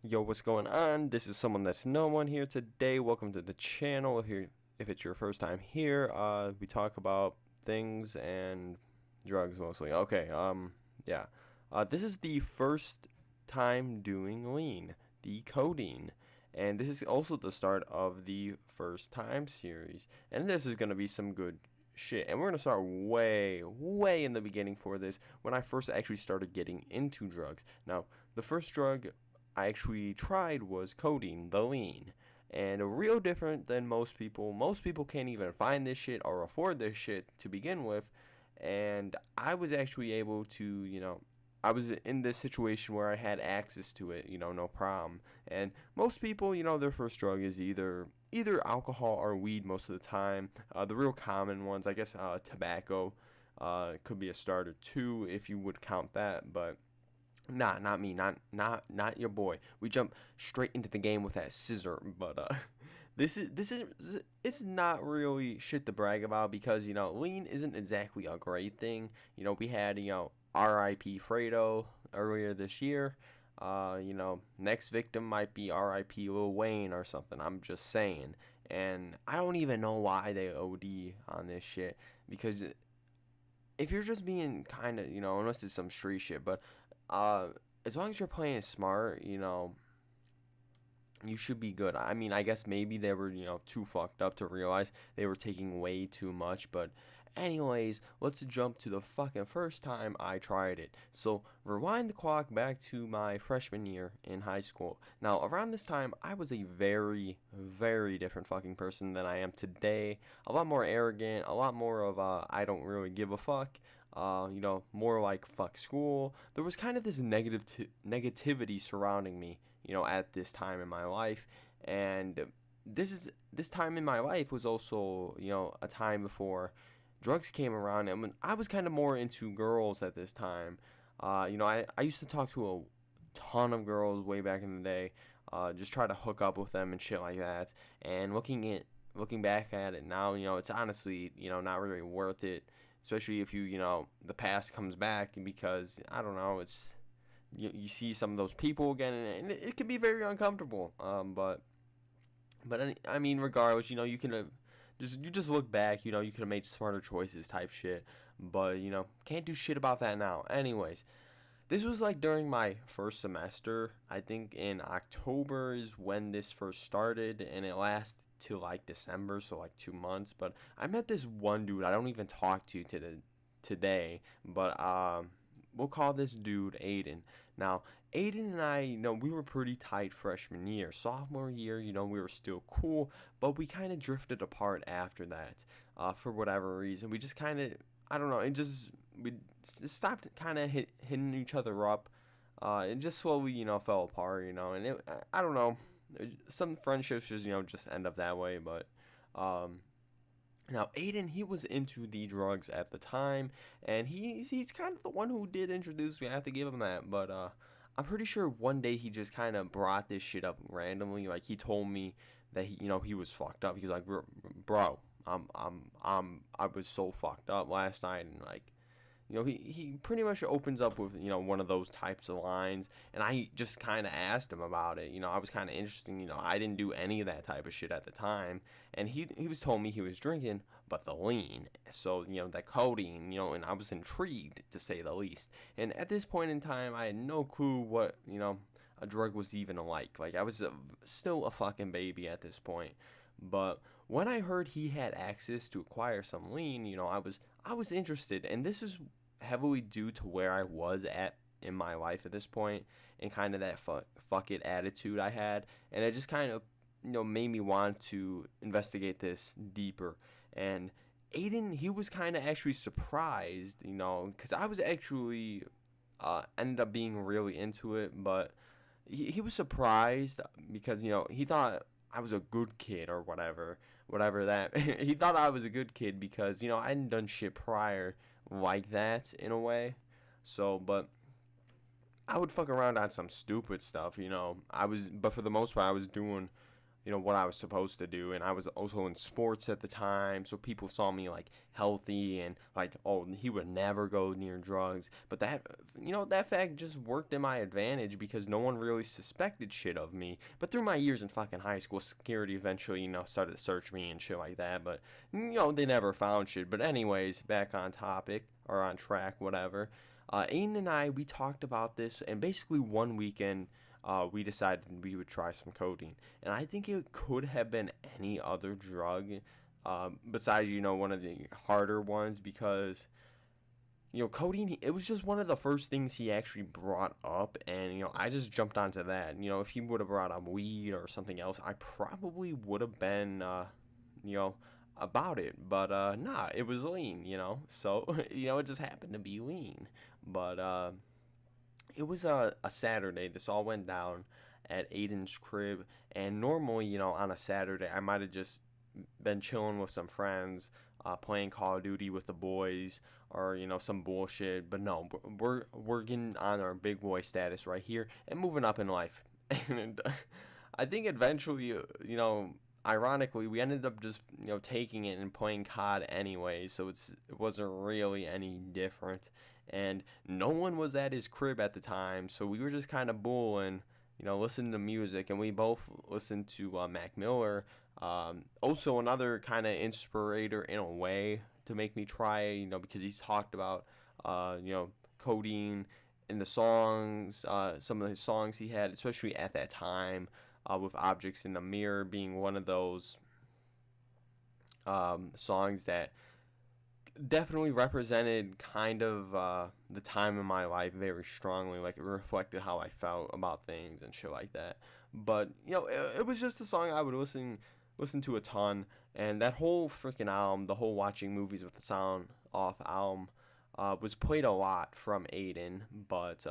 Yo, what's going on? This is someone that's no one here today. Welcome to the channel. If it's your first time here, we talk about things and drugs mostly. Okay, yeah. This is the first time doing lean, decoding, and this is also the start of the first time series. And this is gonna be some good shit. And we're gonna start way in the beginning for this, when I first actually started getting into drugs. Now, the first drug I actually tried was codeine, the lean, and real different than most people. Most people can't even find this shit or afford this shit to begin with, and I was actually able to, I was in this situation where I had access to it, no problem. And most people, their first drug is either alcohol or weed most of the time. The real common ones, I guess, tobacco could be a starter too, if you would count that, but nah, not me, not your boy. We jump straight into the game with that scissor, but this is it's not really shit to brag about, because lean isn't exactly a great thing. We had R.I.P. Fredo earlier this year. Next victim might be R.I.P. Lil Wayne or something. I'm just saying, and I don't even know why they OD on this shit, because if you're just being kind of, unless it's some street shit, but as long as you're playing smart, you should be good. I mean, I guess maybe they were, too fucked up to realize they were taking way too much, but anyways, let's jump to the fucking first time I tried it. So, rewind the clock back to my freshman year in high school. Now, around this time, I was a very different fucking person than I am today. A lot more arrogant, a lot more of, I don't really give a fuck. More like fuck school. There was kind of this negativity surrounding me, at this time in my life, and this time in my life was also, a time before drugs came around, and when I was kind of more into girls at this time. I used to talk to a ton of girls way back in the day, just try to hook up with them and shit like that. And looking back at it now, it's honestly, not really worth it, especially if the past comes back, because I don't know, it's you see some of those people again, and it can be very uncomfortable. But I mean, regardless, you can just look back, you could have made smarter choices type shit, but can't do shit about that now. Anyways, this was like during my first semester. I think in October is when this first started, and it lasted to like December, so like 2 months. But I met this one dude I don't even talk to today, but we'll call this dude Aiden. Now, Aiden and I, we were pretty tight freshman year. Sophomore year, we were still cool, but we kind of drifted apart after that, for whatever reason. We just kind of, I don't know, we just stopped kind of hitting each other up. It just slowly, fell apart, and I don't know. Some friendships just end up that way, but now Aiden, he was into the drugs at the time, and he's kind of the one who did introduce me. I have to give him that, but I'm pretty sure one day he just kind of brought this shit up randomly. Like, he told me that he was fucked up. He was like, bro, I was so fucked up last night, and like, he pretty much opens up with, one of those types of lines, and I just kind of asked him about it. I was kind of interested. I didn't do any of that type of shit at the time, and he was told me he was drinking, but the lean, so, that codeine, and I was intrigued, to say the least. And at this point in time, I had no clue what, a drug was even like. Like, I was still a fucking baby at this point. But when I heard he had access to acquire some lean, I was interested, and this is heavily due to where I was at in my life at this point, and kind of that fuck it attitude I had, and it just kind of made me want to investigate this deeper. And Aiden, he was kind of actually surprised, because I was actually ended up being really into it, but he was surprised, because he thought I was a good kid or whatever that he thought I was a good kid, because I hadn't done shit prior like that, in a way. So, but I would fuck around on some stupid stuff, but for the most part, I was doing what I was supposed to do. And I was also in sports at the time, so people saw me like healthy and like, oh, he would never go near drugs. But that fact just worked in my advantage because no one really suspected shit of me. But through my years in fucking high school, security eventually, started to search me and shit like that. But they never found shit. But anyways, back on topic or on track, whatever. Aiden and I, we talked about this, and basically one weekend, we decided we would try some codeine. And I think it could have been any other drug besides, one of the harder ones because, codeine, it was just one of the first things he actually brought up. And, I just jumped onto that. If he would have brought up weed or something else, I probably would have been, about it. But, nah, it was lean, So, it just happened to be lean. But, it was a Saturday. This all went down at Aiden's crib. And normally, on a Saturday, I might have just been chilling with some friends, playing Call of Duty with the boys, or some bullshit. But no, we're getting on our big boy status right here and moving up in life. And I think eventually, ironically, we ended up just taking it and playing COD anyway. So it wasn't really any different. And no one was at his crib at the time, so we were just kind of bulling, listening to music, and we both listened to Mac Miller. Also another kind of inspirator in a way to make me try, because he's talked about, codeine in the songs, some of his songs he had, especially at that time, with Objects in the Mirror being one of those songs that definitely represented kind of the time in my life very strongly. Like, it reflected how I felt about things and shit like that. But it was just a song I would listen to a ton. And that whole freaking album, the whole Watching Movies with the Sound Off album, was played a lot from Aiden. But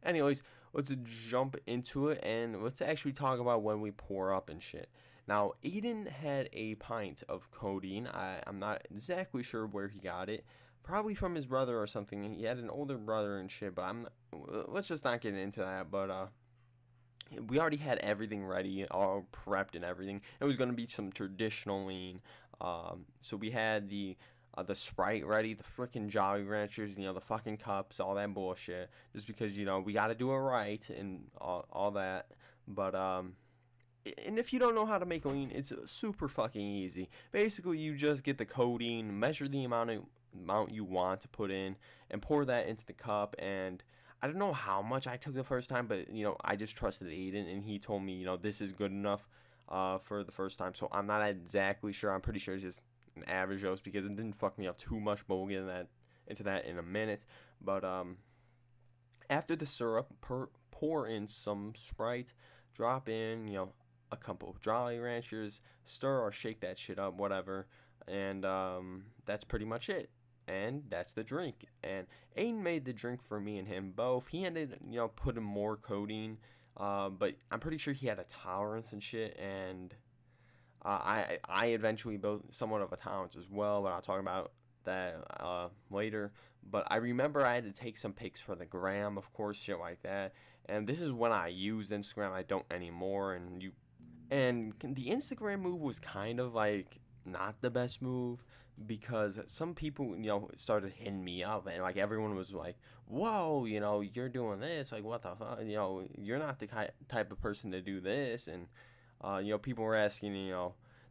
anyways, let's jump into it and let's actually talk about when we pour up and shit. Now, Aiden had a pint of codeine. I'm not exactly sure where he got it. Probably from his brother or something. He had an older brother and shit, but let's just not get into that. But we already had everything ready, all prepped and everything. It was going to be some traditional lean. So we had the Sprite ready, the freaking Jolly Ranchers, the fucking cups, all that bullshit. Just because, we got to do it right and all that. But, and if you don't know how to make lean, it's super fucking easy. Basically, you just get the codeine, measure the amount you want to put in, and pour that into the cup. And I don't know how much I took the first time, but I just trusted Aiden, and he told me this is good enough for the first time. So I'm not exactly sure. I'm pretty sure it's just an average dose because it didn't fuck me up too much. But we'll get into that in a minute. But after the syrup, pour in some Sprite, drop in a couple of Jolly Ranchers, stir or shake that shit up, whatever, and that's pretty much it. And that's the drink. And Aiden made the drink for me and him both. He ended, putting more codeine, but I'm pretty sure he had a tolerance and shit. And I eventually built somewhat of a tolerance as well, but I'll talk about that later. But I remember I had to take some pics for the gram, of course, shit like that. And this is when I used Instagram. I don't anymore. And the Instagram move was kind of like not the best move because some people, started hitting me up and like everyone was like, whoa, you're doing this. Like, what the fuck? You're not the type of person to do this. And, people were asking,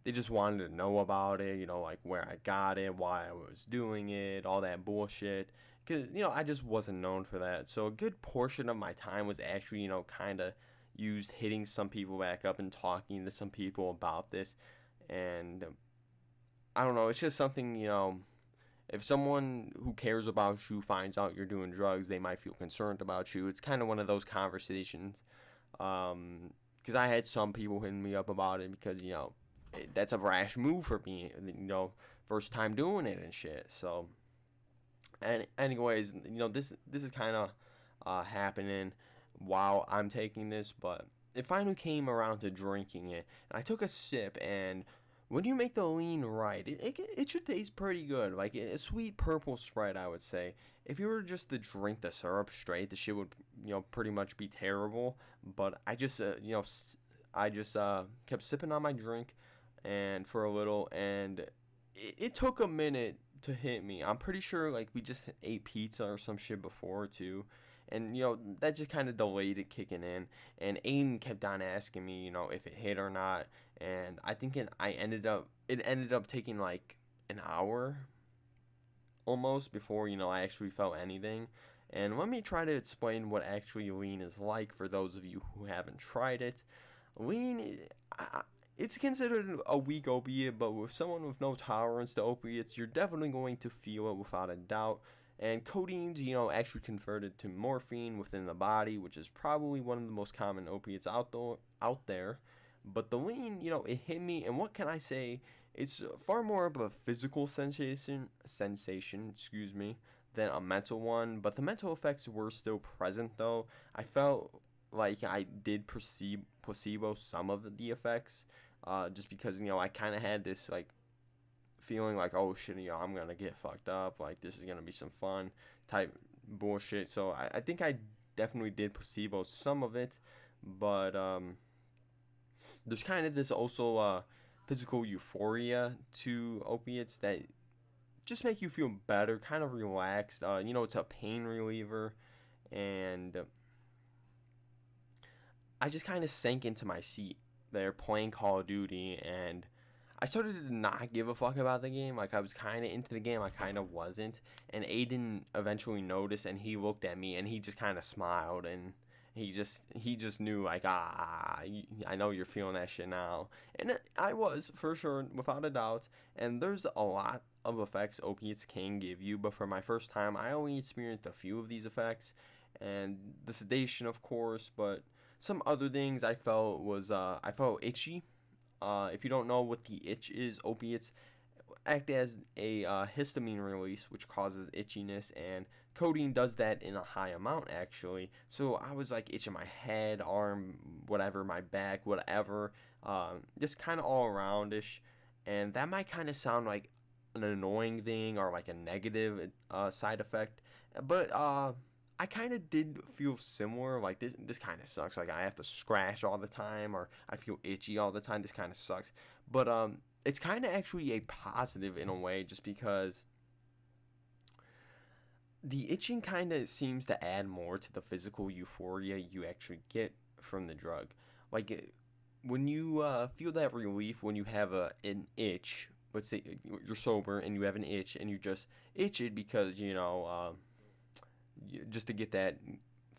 they just wanted to know about it, like where I got it, why I was doing it, all that bullshit. Because, I just wasn't known for that. So a good portion of my time was actually, kind of used hitting some people back up and talking to some people about this. And I don't know, it's just something, if someone who cares about you finds out you're doing drugs, they might feel concerned about you. It's kind of one of those conversations. Because I had some people hitting me up about it because, that's a rash move for me, first time doing it and shit. So, and anyways, this is kind of happening while I'm taking this, but it finally came around to drinking it, and I took a sip, and when you make the lean right, it should taste pretty good, like a sweet purple Sprite, I would say. If you were just to drink the syrup straight, the shit would, pretty much be terrible, but I just, I just kept sipping on my drink and for a little, and it took a minute to hit me. I'm pretty sure like we just ate pizza or some shit before too. And that just kind of delayed it kicking in. And Aiden kept on asking me, if it hit or not. And I think it ended up taking like an hour almost before I actually felt anything. And let me try to explain what actually lean is like for those of you who haven't tried it. Lean, it's considered a weak opiate, but with someone with no tolerance to opiates, you're definitely going to feel it without a doubt. And codeine's, actually converted to morphine within the body, which is probably one of the most common opiates out there. But the lean, it hit me, and what can I say? It's far more of a physical sensation, excuse me, than a mental one. But the mental effects were still present, though. I felt like I did perceive placebo some of the effects, just because I kind of had this like feeling like, oh shit, I'm gonna get fucked up, like this is gonna be some fun type bullshit. So I think I definitely did placebo some of it, but there's kind of this also physical euphoria to opiates that just make you feel better, kind of relaxed. It's a pain reliever, and I just kind of sank into my seat there playing Call of Duty, and I started to not give a fuck about the game. Like, I was kind of into the game, I kind of wasn't. And Aiden eventually noticed, and he looked at me, and he just kind of smiled, and he just knew, like, I know you're feeling that shit now. And I was, for sure, without a doubt. And there's a lot of effects opiates can give you, but for my first time, I only experienced a few of these effects. And the sedation, of course, but some other things I felt was, I felt itchy. If you don't know what the itch is, opiates act as a histamine release, which causes itchiness, and codeine does that in a high amount, actually. So I was like itching my head, arm, whatever, my back, whatever, just kind of all aroundish. And that might kind of sound like an annoying thing or like a negative side effect, but I kind of did feel similar. Like, this kind of sucks. Like, I have to scratch all the time, or I feel itchy all the time. This kind of sucks. But it's kind of actually a positive in a way, just because the itching kind of seems to add more to the physical euphoria you actually get from the drug. Like, when you feel that relief when you have an itch, let's say you're sober and you have an itch and you just itch it because, just to get that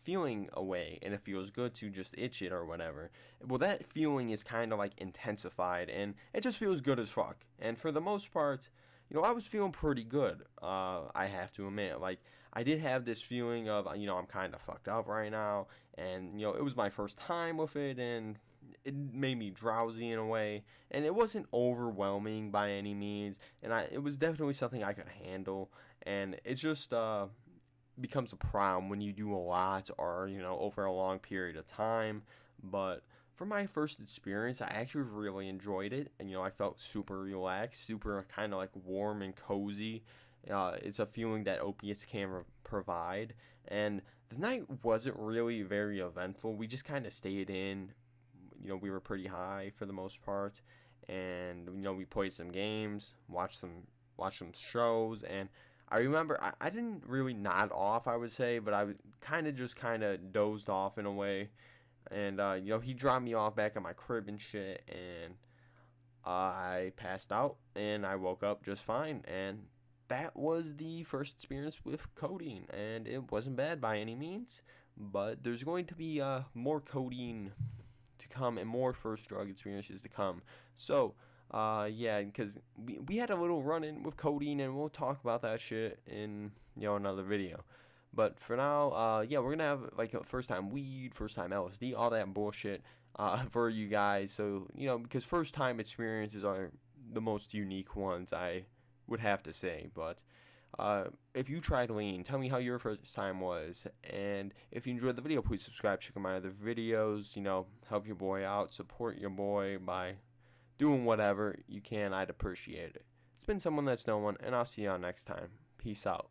feeling away, and it feels good to just itch it or whatever. Well, that feeling is kind of like intensified, and it just feels good as fuck. And for the most part, I was feeling pretty good. I have to admit, like, I did have this feeling of, I'm kind of fucked up right now, and it was my first time with it, and it made me drowsy in a way, and it wasn't overwhelming by any means, and it was definitely something I could handle. And it's just becomes a problem when you do a lot, or over a long period of time. But for my first experience, I actually really enjoyed it, and I felt super relaxed, super kind of like warm and cozy. It's a feeling that opiates can provide. And the night wasn't really very eventful. We just kind of stayed in. We were pretty high for the most part, and we played some games, watched some shows. And I remember I didn't really nod off, I would say, but I kind of dozed off in a way. And he dropped me off back at my crib and shit, and I passed out, and I woke up just fine. And that was the first experience with codeine, and it wasn't bad by any means. But there's going to be more codeine to come, and more first drug experiences to come. So yeah, because we had a little run-in with codeine, and we'll talk about that shit in another video. But for now, yeah, we're gonna have like a first time weed, first time LSD, all that bullshit for you guys. So because first time experiences are the most unique ones, I would have to say. But if you tried lean, tell me how your first time was. And if you enjoyed the video, please subscribe, check out my other videos. Help your boy out, support your boy by doing whatever you can. I'd appreciate it. It's been Someone That's No One, and I'll see y'all next time. Peace out.